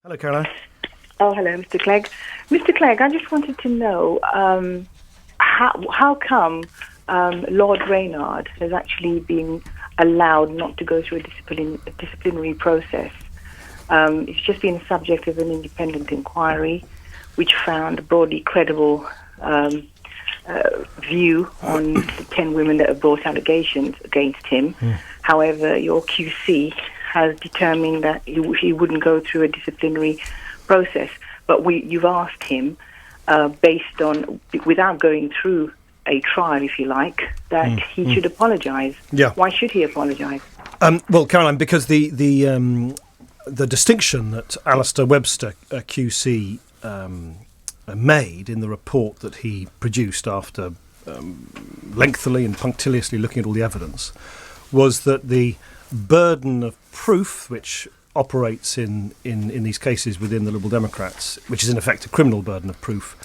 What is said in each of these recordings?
Hello, Caroline. Oh, hello, Mr. Clegg. Mr. Clegg, I just wanted to know how come Lord Rennard has actually been allowed not to go through a disciplinary process. It's just been the subject of an independent inquiry, which found a broadly credible view on the 10 women that have brought allegations against him. However, your QC has determined that he wouldn't go through a disciplinary process. But you've asked him, based on, without going through a trial, if you like, that he should apologise. Yeah. Why should he apologise? Well, Caroline, because the distinction that Alistair Webster, QC, made in the report that he produced after lengthily and punctiliously looking at all the evidence was that the burden of proof, which operates in these cases within the Liberal Democrats, which is in effect a criminal burden of proof,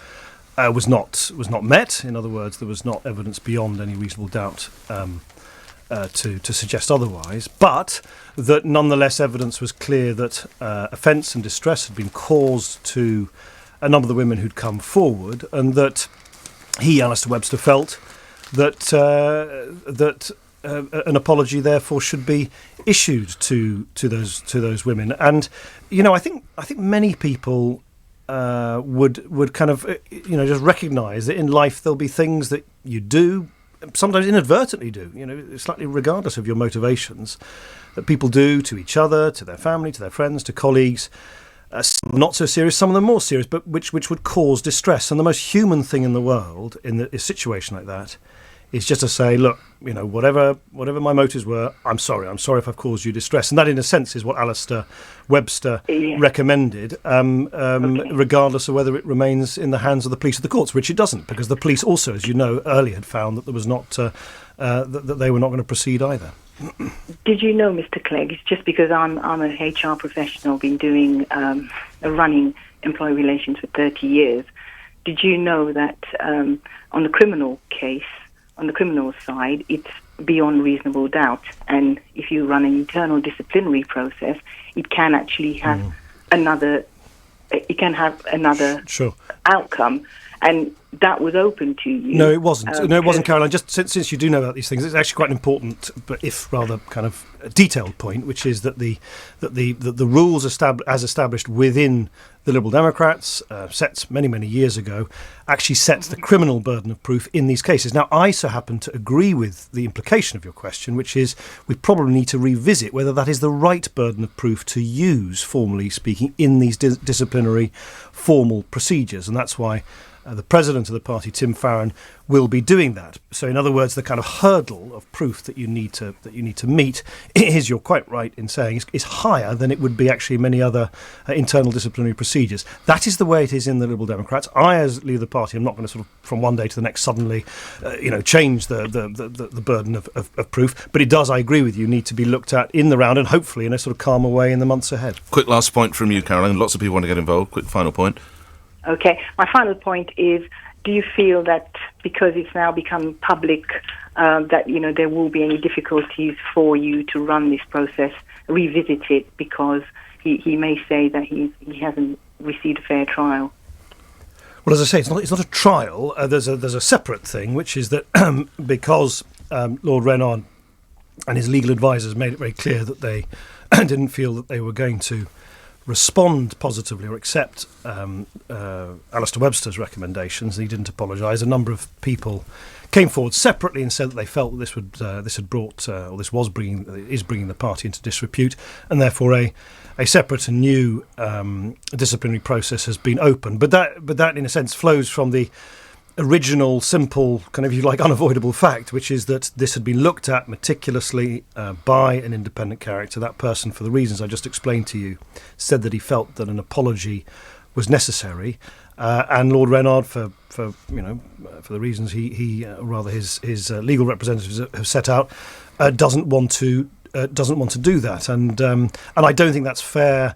was not met. In other words, there was not evidence beyond any reasonable doubt to suggest otherwise, but that nonetheless evidence was clear that offence and distress had been caused to a number of the women who'd come forward, and that he, Alistair Webster, felt that an apology therefore should be issued to those women. And I think many people would kind of just recognise that in life there'll be things that you do, sometimes inadvertently do, slightly regardless of your motivations, that people do to each other, to their family, to their friends, to colleagues. Some not so serious, some of them more serious, but which would cause distress. And the most human thing in the world in a situation like that is just to say, look, whatever my motives were, I'm sorry if I've caused you distress. And that, in a sense, is what Alistair Webster recommended, regardless of whether it remains in the hands of the police or the courts, which it doesn't, because the police also, as you know, earlier had found that there was not that they were not going to proceed either. Did you know, Mr. Clegg, it's just because I'm a HR professional, been doing running employee relations for 30 years. Did you know that on the criminal case, on the criminal side, it's beyond reasonable doubt, and if you run an internal disciplinary process, it can actually have another Sure. outcome, and that was open to you. No, it wasn't. No, it wasn't, Caroline. Just since you do know about these things, it's actually quite an important, but if rather kind of detailed point, which is that the rules as established within the Liberal Democrats, set many years ago, actually sets the criminal burden of proof in these cases. Now, I so happen to agree with the implication of your question, which is we probably need to revisit whether that is the right burden of proof to use, formally speaking, in these disciplinary formal procedures, and that's why the president of the party, Tim Farron, will be doing that. So, in other words, the kind of hurdle of proof that you need to meet is, you're quite right in saying, is higher than it would be actually in many other internal disciplinary procedures. That is the way it is in the Liberal Democrats. I, as leader of the party, am not going to sort of from one day to the next suddenly, change the burden of proof. But it does, I agree with you, need to be looked at in the round and hopefully in a sort of calmer way in the months ahead. Quick last point from you, Caroline. Lots of people want to get involved. Quick final point. Okay, my final point is, do you feel that because it's now become public that, there will be any difficulties for you to run this process, revisit it, because he may say that he hasn't received a fair trial? Well, as I say, it's not a trial. There's a separate thing, which is that because Lord Rennard and his legal advisors made it very clear that they didn't feel that they were going to respond positively or accept Alistair Webster's recommendations, and he didn't apologise. A number of people came forward separately and said that they felt that is bringing the party into disrepute, and therefore a separate and new disciplinary process has been opened. But that in a sense flows from the original, simple, kind of, if you like, unavoidable fact, which is that this had been looked at meticulously by an independent character. That person, for the reasons I just explained to you, said that he felt that an apology was necessary, and Lord Rennard, for the reasons his legal representatives have set out, doesn't want to do that, and I don't think that's fair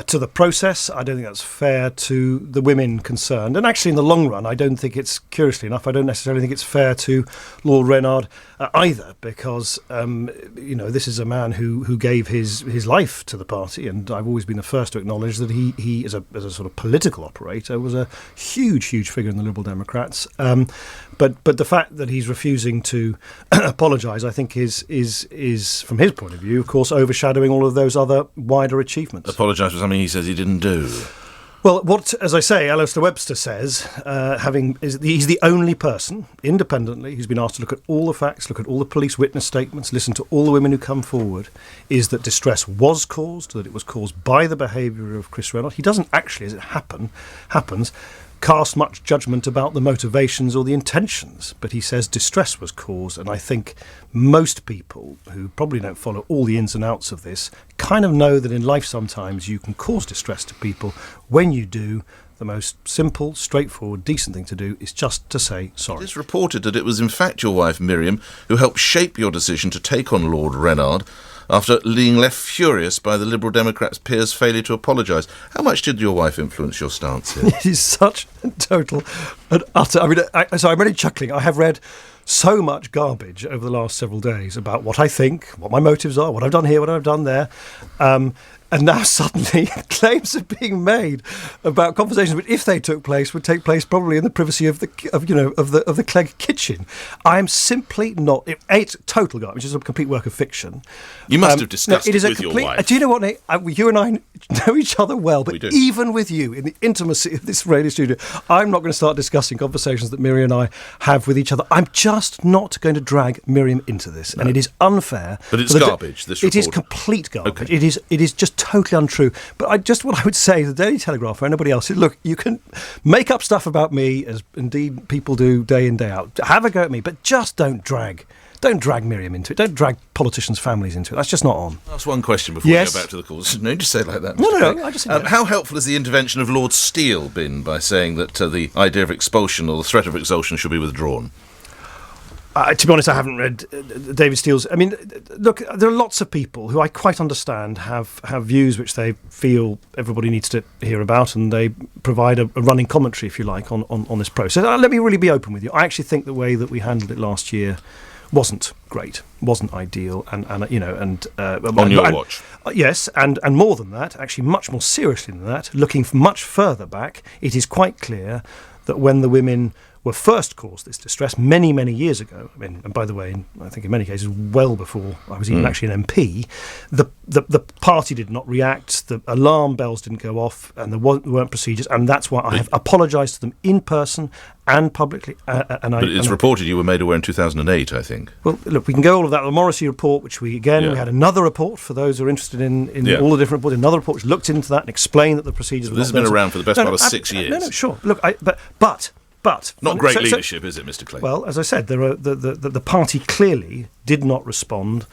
to the process. I don't think that's fair to the women concerned. And actually, in the long run, I don't think it's, curiously enough, I don't necessarily think it's fair to Lord Rennard either, because, this is a man who gave his life to the party, and I've always been the first to acknowledge that he as a sort of political operator, was a huge figure in the Liberal Democrats. But the fact that he's refusing to apologise, I think, is from his point of view, of course, overshadowing all of those other wider achievements. Apologise for something he says he didn't do. Well, as I say, Alistair Webster says, he's the only person, independently, who's been asked to look at all the facts, look at all the police witness statements, listen to all the women who come forward, is that distress was caused, that it was caused by the behaviour of Chris Rennard. He doesn't actually, as it happens, cast much judgment about the motivations or the intentions, but he says distress was caused, and I think most people who probably don't follow all the ins and outs of this kind of know that in life sometimes you can cause distress to people. When you do, the most simple, straightforward, decent thing to do is just to say sorry. It is reported that it was in fact your wife Miriam who helped shape your decision to take on Lord Rennard, after being left furious by the Liberal Democrats' peers' failure to apologise. How much did your wife influence your stance here? It is such a total and utter... so I'm really chuckling. I have read so much garbage over the last several days about what I think, what my motives are, what I've done here, what I've done there. And now suddenly claims are being made about conversations which, if they took place, would take place probably in the privacy of the Clegg kitchen. I am simply not. It's total garbage. It's a complete work of fiction. You must have discussed it with your wife. Do you know what, Nick? You and I know each other well, but even with you in the intimacy of this radio studio, I'm not going to start discussing conversations that Miriam and I have with each other. I'm just not going to drag Miriam into this, and it is unfair. But it's garbage. This report. It is complete garbage. Okay. It is just totally untrue. But what I would say to the Daily Telegraph or anybody else is, look, you can make up stuff about me, as indeed people do day in, day out. Have a go at me, but just don't drag Miriam into it. Don't drag politicians' families into it. That's just not on. That's one question before we go back to the calls. No, just say it like that. No. I just how helpful has the intervention of Lord Steele been by saying that the idea of expulsion or the threat of expulsion should be withdrawn? To be honest, I haven't read David Steele's. I mean, look, there are lots of people who I quite understand have views which they feel everybody needs to hear about, and they provide a running commentary, if you like, on this process. Let me really be open with you. I actually think the way that we handled it last year wasn't great, wasn't ideal, and on your watch. Yes, and more than that, actually much more seriously than that, looking much further back, it is quite clear that when the women were first caused this distress many, many years ago, I mean, and by the way, I think in many cases well before I was even actually an MP, the party did not react, the alarm bells didn't go off, and there weren't procedures, and that's why I have apologised to them in person and publicly. But it's reported you were made aware in 2008, I think. Well, look, we can go all of that. The Morrissey report, which we had another report for those who are interested in all the different reports, another report which looked into that and explained that the procedures were this has been around for the best part of 6 years. No, sure. Look, but not great leadership, is it, Mr. Clegg? Well, as I said, the party clearly did not respond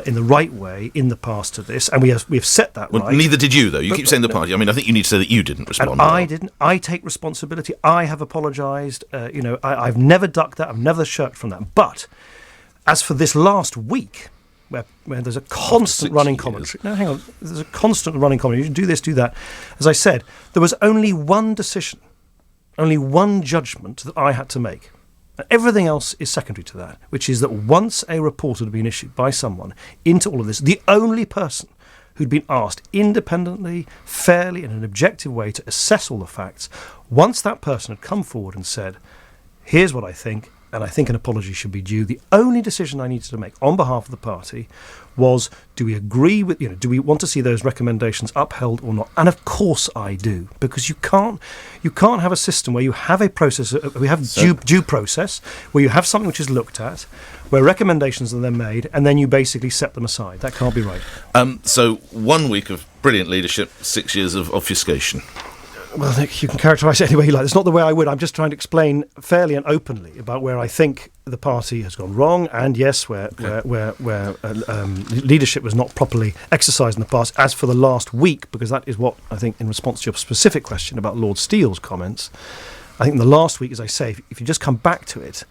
in the right way in the past to this, and we have set that right. Neither did you, though. You keep saying the party. I mean, I think you need to say that you didn't respond. And I didn't. I take responsibility. I have apologised. I've never ducked that. I've never shirked from that. But as for this last week, where there's a constant running commentary. No, hang on. There's a constant running commentary. You do this, do that. As I said, there was only one decision. Only one judgment that I had to make. Everything else is secondary to that, which is that once a report had been issued by someone into all of this, the only person who'd been asked independently, fairly, in an objective way to assess all the facts, once that person had come forward and said, here's what I think, and I think an apology should be due, the only decision I needed to make on behalf of the party was, do we agree with, do we want to see those recommendations upheld or not? And of course I do, because you can't have a system where you have a process, we have due process, where you have something which is looked at, where recommendations are then made, and then you basically set them aside. That can't be right. So 1 week of brilliant leadership, 6 years of obfuscation. Well, Nick, you can characterise it any way you like. It's not the way I would. I'm just trying to explain fairly and openly about where I think the party has gone wrong, and yes, where leadership was not properly exercised in the past. As for the last week, because that is what I think, in response to your specific question about Lord Steele's comments, I think the last week, as I say, if you just come back to it,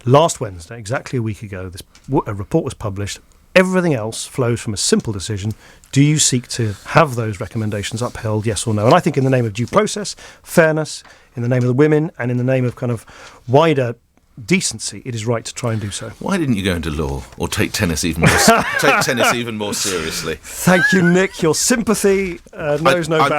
last Wednesday, exactly a week ago, a report was published Everything else flows from a simple decision. Do you seek to have those recommendations upheld, yes or no? And I think in the name of due process, fairness, in the name of the women, and in the name of kind of wider decency, it is right to try and do so. Why didn't you go into law or take tennis even more seriously? Thank you, Nick. Your sympathy knows no bounds.